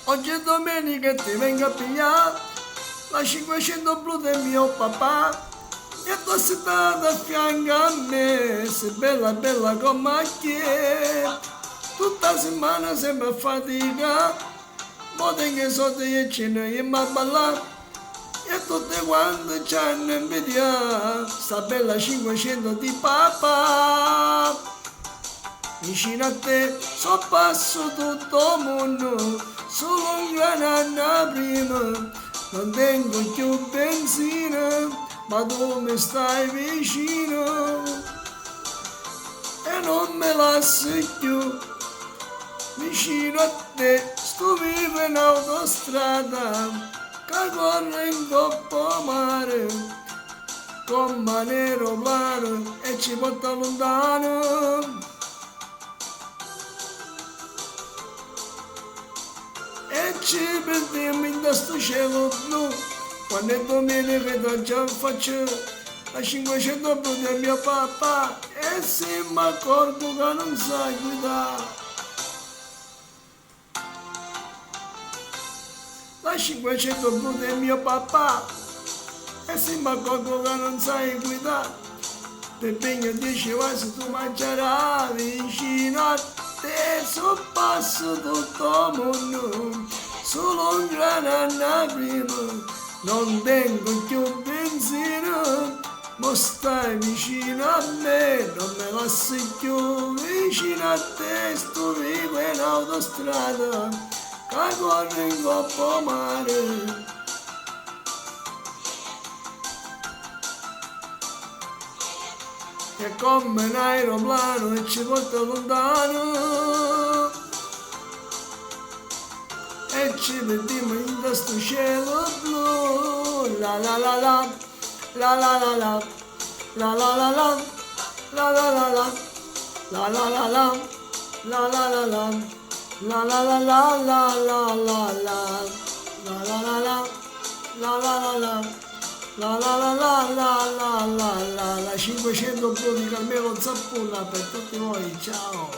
Oggi è domenica e ti vengo a pigliare la 500 blu del mio papà. E tu sei stata a fianco a me, sei bella bella come chi è. Tutta la settimana sempre a fatica, mo tengo i soldi e ce ne ma ballare. E tutte quante ci hanno invidiato sta bella 500 di papà. Vicino a te passo tutto il mondo, solo un gran anno prima. Non tengo più benzina, ma tu mi stai vicino. E non me lasci più, vicino a te sto vivo in autostrada, che corre in coppa mare, con manero plano e ci porta lontano. E ci perdiamo in questo cielo blu, quando è domenica che già faccio la 500 blu del mio papà, e se mi accorgo che non sai guidare. La 500 blu del mio papà, e se mi accorgo che non sai guidare, per pegno 10 se tu mangerai vicino a te, passo tutto il mondo, solo un gran anno prima. Non tengo più benzina, ma stai vicino a me, non me lasci più vicino a te, sto vivo in autostrada, che corre in coppa mare. E come un aeroplano e ci porta lontano, e ci vediamo in questo cielo blu. La la la la, la la la la, la la la la, la la la la, la la la la, la la la la, la la la la, la la la la, la la la la, la la la la. La la la la la la la la 500 blu di Carmelo Zappuna per tutti voi, ciao!